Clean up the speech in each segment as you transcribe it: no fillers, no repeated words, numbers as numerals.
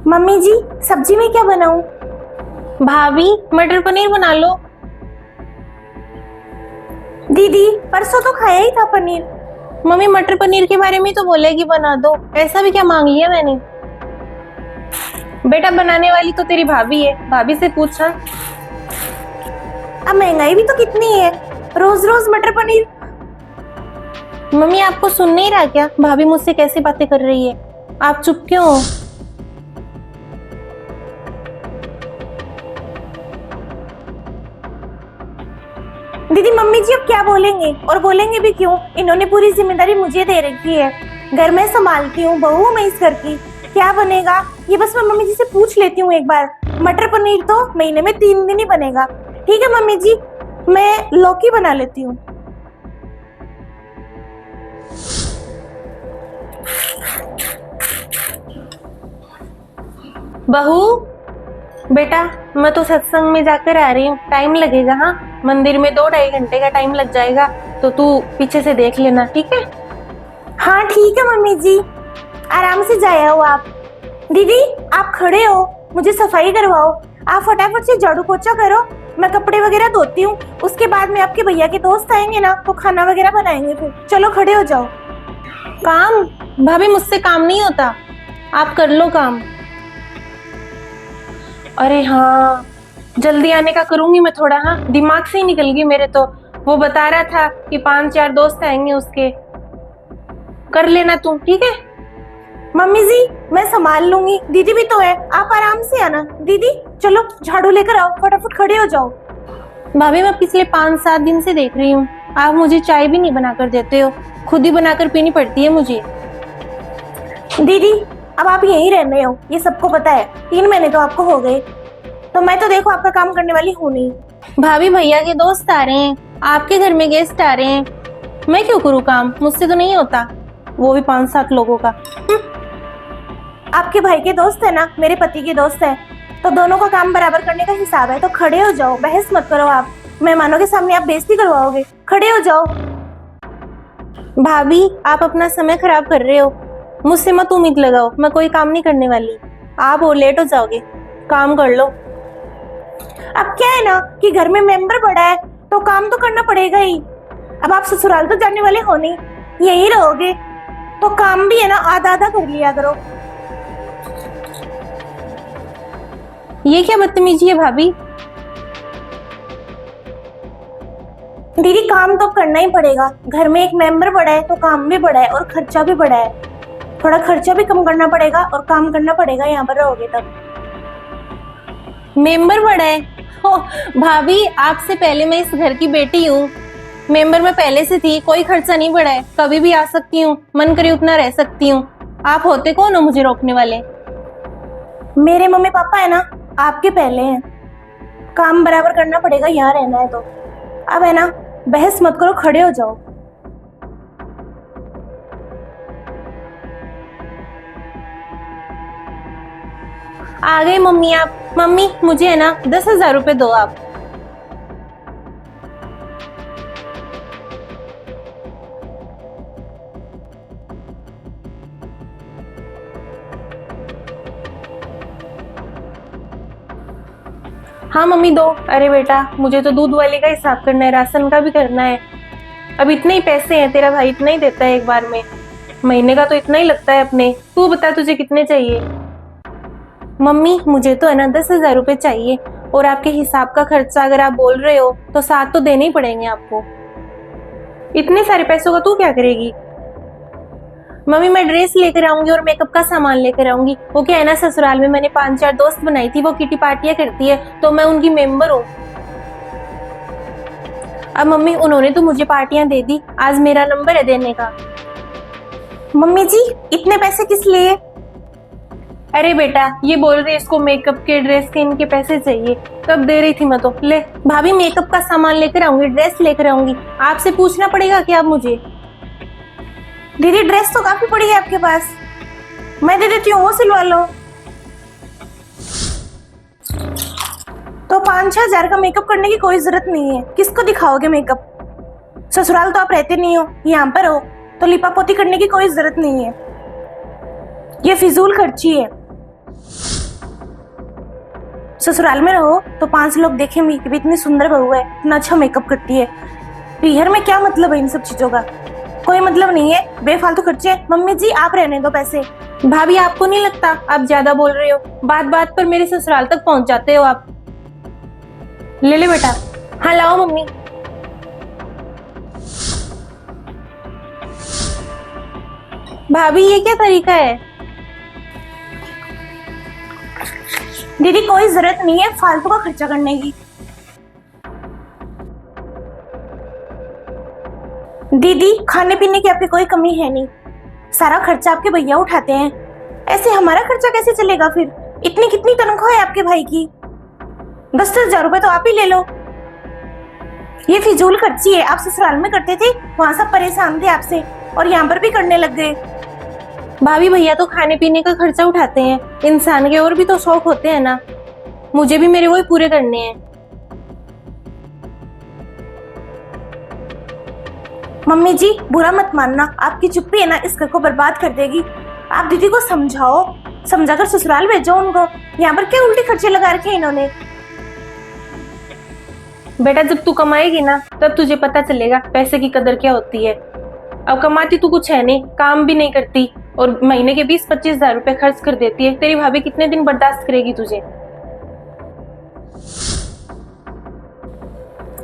Mummy जी, सब्जी में क्या बनाऊं? भाभी मटर पनीर बना लो। दीदी, परसों तो खाया ही था पनीर। मम्मी मटर पनीर के बारे में तो बोलेगी बना दो, ऐसा भी क्या मांग लिया मैंने। बेटा बनाने वाली तो तेरी भाभी है, भाभी से पूछना। अब महंगाई भी तो कितनी है, रोज रोज मटर पनीर। मम्मी आपको सुन नहीं रहा क्या भाभी मुझसे कैसी बातें कर रही है? आप चुप क्यों हो? दीदी मम्मी जी अब क्या बोलेंगे, और बोलेंगे भी क्यों? इन्होंने पूरी जिम्मेदारी मुझे दे रखी है। घर में संभालती हूँ, बहू हूँ मैं इस घर की। क्या बनेगा ये बस मैं मम्मी जी से पूछ लेती हूँ एक बार। मटर पनीर तो महीने में 3 दिन ही बनेगा। ठीक है मम्मी जी, मैं लौकी बना लेती हूँ। बहू, बेटा मैं तो सत्संग में जाकर आ रही हूँ, टाइम लगेगा। हाँ, मंदिर में 2-2.5 घंटे का टाइम लग जाएगा, तो तू पीछे से देख लेना, ठीक है? हाँ ठीक है मम्मी जी, आराम से जाया हो आप। दीदी आप खड़े हो, मुझे सफाई करवाओ। आप फटाफट से झाड़ू पोछा करो, मैं कपड़े वगैरह धोती हूँ। उसके बाद में आपके भैया के दोस्त आएंगे ना, तो खाना वगैरह बनाएंगे। फिर चलो खड़े हो जाओ। काम? भाभी मुझसे काम नहीं होता, आप कर लो काम। अरे हाँ, जल्दी आने का करूंगी मैं थोड़ा। हाँ, दिमाग से ही निकल गई मेरे तो। वो बता रहा था कि 5-4 दोस्त आएंगे उसके। कर लेना तुम, ठीक है? मम्मी जी मैं संभाल लूंगी, दीदी भी तो है, आप आराम से आना। दीदी चलो झाड़ू लेकर आओ, फटाफट खड़े हो जाओ। भाभी मैं पिछले 5-7 दिन से देख रही हूँ, आप मुझे चाय भी नहीं बनाकर देते हो, खुद ही बनाकर पीनी पड़ती है मुझे। दीदी अब आप यहीं रहने हो, ये सबको पता है। 3 महीने तो आपको हो गए, तो मैं तो देखो आपका काम करने वाली हूँ नहीं। भाभी भैया के दोस्त आ रहे हैं, आपके घर में गेस्ट आ रहे हैं, मैं क्यों करूँ काम? मुझसे तो नहीं होता, वो भी 5-7 लोगों का। आपके भाई के दोस्त है ना, मेरे पति के दोस्त है, तो दोनों का काम बराबर करने का हिसाब है। तो खड़े हो जाओ, बहस मत करो। आप मेहमानों के सामने आप बेइज्जती करवाओगे, खड़े हो जाओ। भाभी आप अपना समय खराब कर रहे हो, मुझसे मत उम्मीद लगाओ, मैं कोई काम नहीं करने वाली। आप और लेट हो जाओगे, काम कर लो। अब क्या है ना कि घर में मेंबर बड़ा है, तो काम तो करना पड़ेगा ही। अब आप ससुराल तो जाने वाले हो नहीं, यही रहोगे, तो काम भी है ना आधा आधा कर लिया करो। ये क्या बदतमीजी है भाभी? दीदी काम तो करना ही पड़ेगा, घर में एक मेंबर बड़ा है तो काम भी बड़ा है और खर्चा भी बड़ा है। थोड़ा खर्चा भी कम करना पड़ेगा और काम करना पड़ेगा, यहाँ पर रहोगे तब। मेंबर बड़ा है? हो भाभी, आपसे पहले मैं इस घर की बेटी हूँ, मेंबर में पहले से थी, कोई खर्चा नहीं बढ़ा है, कभी भी आ सकती हूँ, मन करे उतना रह सकती हूँ। आप होते कौन हो मुझे रोकने वाले? मेरे मम्मी पापा है ना, आपके पहले हैं। काम बराबर करना पड़ेगा, यहाँ रहना है तो। अब है ना, बहस मत करो, खड़े हो जाओ। आ गई मम्मी आप। मम्मी मुझे है ना 10,000 रुपए दो आप। हाँ मम्मी दो। अरे बेटा मुझे तो दूध वाले का हिसाब करना है, राशन का भी करना है। अब इतने ही पैसे हैं, तेरा भाई इतना ही देता है एक बार में, महीने का तो इतना ही लगता है अपने। तू बता तुझे कितने चाहिए? मम्मी मुझे तो है ना 10,000 रुपए चाहिए, और आपके हिसाब का खर्चा अगर आप बोल रहे हो तो 7 तो देने ही पड़ेंगे आपको। इतने सारे पैसों का तू क्या करेगी? मम्मी मैं ड्रेस लेकर आऊंगी और मेकअप का सामान लेकर आऊंगी। वो क्या है ना, ससुराल में मैंने 5-4 दोस्त बनाई थी, वो किटी पार्टियां करती है, तो मैं उनकी मेंबर हूँ। अब मम्मी उन्होंने तो मुझे पार्टियां दे दी, आज मेरा नंबर है देने का। मम्मी जी इतने पैसे किस लिए? अरे बेटा ये बोल रहे इसको मेकअप के, ड्रेस के, इनके पैसे चाहिए, तब दे रही थी मैं तो। ले भाभी, मेकअप का सामान लेकर आऊंगी, ड्रेस लेकर आऊंगी, आपसे पूछना पड़ेगा क्या मुझे? दीदी ड्रेस तो काफी पड़ी है आपके पास, मैं दे देती हूँ, वो सिलवा लो। तो 5-6 हजार का मेकअप करने की कोई जरूरत नहीं है। किसको दिखाओगे मेकअप? ससुराल तो आप रहते नहीं हो, यहाँ पर हो, तो लिपापोती करने की कोई जरूरत नहीं है, ये फिजूल खर्ची है। ससुराल में रहो तो 5 लोग देखेंगे कि भी इतनी सुंदर बहू है, इतना अच्छा मेकअप करती है। पीहर में क्या मतलब है इन सब चीजों का? कोई मतलब नहीं है, बेफालतू खर्चे। मम्मी जी आप रहने दो पैसे। भाभी आपको नहीं लगता आप ज्यादा बोल रहे हो? बात बात पर मेरे ससुराल तक पहुंच जाते हो आप। ले ले बेटा। हाँ लाओ मम्मी। भाभी ये क्या तरीका है? दीदी कोई जरूरत नहीं है फालतू का खर्चा करने की। दीदी खाने पीने की आपकी कोई कमी है नहीं, सारा खर्चा आपके भैया उठाते हैं। ऐसे हमारा खर्चा कैसे चलेगा फिर? इतनी कितनी तनख्वाह है आपके भाई की? 10,000 रुपए तो आप ही ले लो। ये फिजूल खर्ची है, आप ससुराल में करते थे, वहां सब परेशान थे आपसे और यहाँ पर भी करने लग गए। भाभी भैया तो खाने पीने का खर्चा उठाते हैं, इंसान के और भी तो शौक होते हैं ना, मुझे भी मेरे वही पूरे करने हैं। मम्मी जी बुरा मत मानना, आपकी चुप्पी है ना इस घर को बर्बाद कर देगी। आप दीदी को समझाओ, समझाकर ससुराल भेजो उनको। यहाँ पर क्या उल्टे खर्चे लगा रखे हैं इन्होंने। बेटा जब तू कमाएगी ना तब तुझे पता चलेगा पैसे की कदर क्या होती है। अब कमाती तू कुछ है नहीं, काम भी नहीं करती और महीने के 20-25 हजार रुपए खर्च कर देती है। तेरी भाभी कितने दिन बर्दाश्त करेगी तुझे?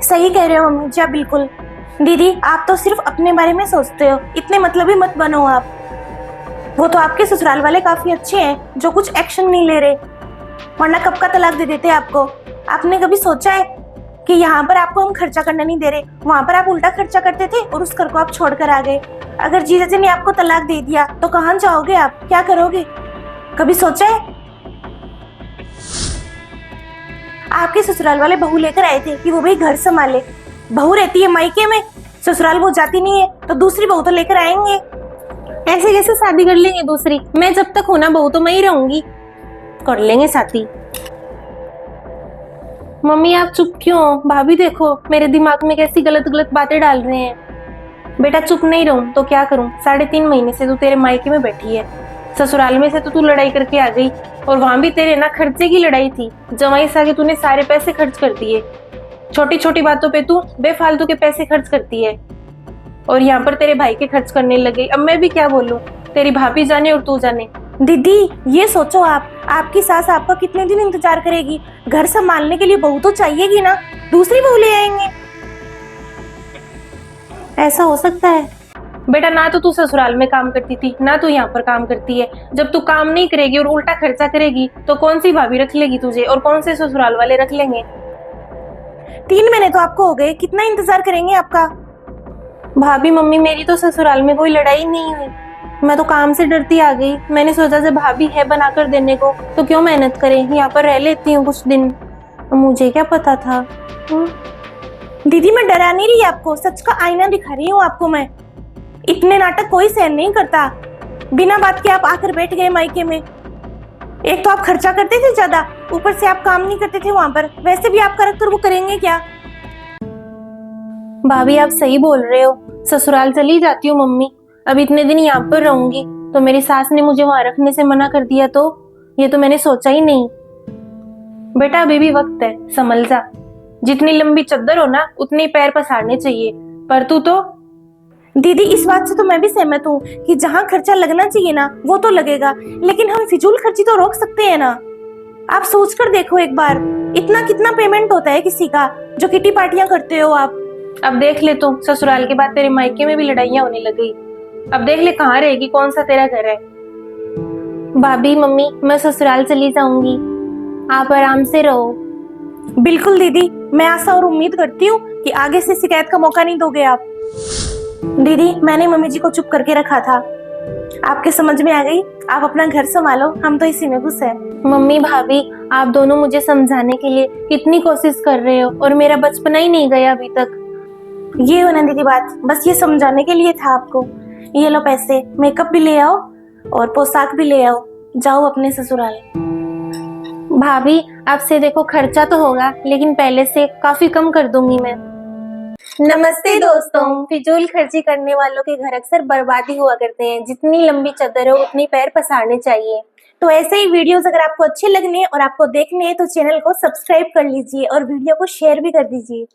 सही कह रहे हो मम्मी जी आप बिल्कुल। दीदी आप तो सिर्फ अपने बारे में सोचते हो, इतने मतलबी मत बनो आप। वो तो आपके ससुराल वाले काफी अच्छे हैं जो कुछ एक्शन नहीं ले रहे, वरना कब का तलाक दे देते आपको। आपने कभी सोचा है कि यहाँ पर आपको हम खर्चा करने नहीं दे रहे, वहां पर आप उल्टा खर्चा करते थे और उस घर को आप छोड़कर आ गए। अगर जीजा जी ने आपको तलाक दे दिया तो कहाँ जाओगे आप, क्या करोगे? कभी सोचा है? आपके ससुराल वाले बहू लेकर आए थे कि वो भी घर संभाले। बहू रहती है मायके में, ससुराल वो जाती नहीं है, तो दूसरी बहू तो लेकर आएंगे। ऐसे कैसे शादी कर लेंगे दूसरी? मैं जब तक होना बहू तो मैं ही रहूंगी। कर लेंगे शादी। मम्मी आप चुप क्यों हो? भाभी देखो मेरे दिमाग में कैसी गलत गलत बातें डाल रहे हैं। बेटा चुप नहीं रहूं तो क्या करूं? 3.5 महीने से तू तेरे मायके में बैठी है, ससुराल में से तो तू लड़ाई करके आ गई और वहां भी तेरे ना खर्चे की लड़ाई थी। जमाई से आगे तूने सारे पैसे खर्च कर दिए, छोटी छोटी बातों पे तू बेफालतू के पैसे खर्च करती है और यहाँ पर तेरे भाई के खर्च करने लगे। अब मैं भी क्या बोलूं, तेरी भाभी जाने और तू जाने। दीदी ये सोचो आप, आपकी सास आपका कितने दिन इंतजार करेगी? घर संभालने के लिए बहू तो चाहिएगी ना, दूसरी बहू ले आएंगे। ऐसा हो सकता है? बेटा ना तो तू ससुराल में काम करती थी ना तू यहाँ पर काम करती है। जब तू काम नहीं करेगी और उल्टा खर्चा करेगी तो कौन सी भाभी रख लेगी तुझे और कौन से ससुराल वाले रख लेंगे? 3 महीने तो आपको हो गए, कितना इंतजार करेंगे आपका? भाभी मम्मी मेरी तो ससुराल में कोई लड़ाई नहीं हुई, मैं तो काम से डरती आ गई। मैंने सोचा जब भाभी है बनाकर देने को तो क्यों मेहनत करें, यहाँ पर रह लेती हूँ कुछ दिन। मुझे क्या पता था। दीदी मैं डरा नहीं रही आपको, सच का आईना दिखा रही हूँ आपको मैं। इतने नाटक कोई सहन नहीं करता। बिना बात के आप आकर बैठ गए मायके में। एक तो आप खर्चा करते थे ज्यादा, ऊपर से आप काम नहीं करते थे वहां पर। वैसे भी आपका रख कर वो करेंगे क्या? भाभी आप सही बोल रहे हो, ससुराल चली जाती हूँ मम्मी। अब इतने दिन यहाँ पर रहूंगी तो मेरी सास ने मुझे वहां रखने से मना कर दिया तो ये तो मैंने सोचा ही नहीं। बेटा अभी भी वक्त है, संभल जा। जितनी लंबी चद्दर हो ना उतने पैर पसारने चाहिए, पर तू तो। दीदी इस बात से तो मैं भी सहमत हूँ कि जहाँ खर्चा लगना चाहिए ना वो तो लगेगा, लेकिन हम फिजूल खर्ची तो रोक सकते हैं ना। आप सोच कर देखो एक बार, इतना कितना पेमेंट होता है किसी का जो किटी पार्टियां करते हो आप। अब देख ले तू, ससुराल के बाद तेरे मायके में भी लड़ाइयां होने लग गई। अब देख ले कहाँ रहेगी, कौन सा तेरा घर है। भाभी मम्मी मैं ससुराल चली जाऊंगी, आप आराम से रहो। बिल्कुल दीदी, मैं आशा और उम्मीद करती हूँ कि आगे से शिकायत का मौका नहीं दोगे आप। दीदी मैंने मम्मी जी को चुप करके रखा था, आपके समझ में आ गई। आप अपना घर संभालो, हम तो इसी में खुश हैं। मम्मी भाभी आप दोनों मुझे समझाने के लिए कितनी कोशिश कर रहे हो और मेरा बचपना ही नहीं गया अभी तक। ये हो ना दीदी बात, बस ये समझाने के लिए था आपको। ये लो पैसे, मेकअप भी ले आओ और पोशाक भी ले आओ, जाओ अपने ससुराल। भाभी आपसे देखो खर्चा तो होगा लेकिन पहले से काफी कम कर दूंगी मैं। नमस्ते दोस्तों। फिजूल खर्ची करने वालों के घर अक्सर बर्बादी हुआ करते हैं। जितनी लंबी चद्दर हो उतनी पैर पसारने चाहिए। तो ऐसे ही वीडियोस अगर आपको अच्छे लगने हैं और आपको देखने हैं तो चैनल को सब्सक्राइब कर लीजिए और वीडियो को शेयर भी कर दीजिए।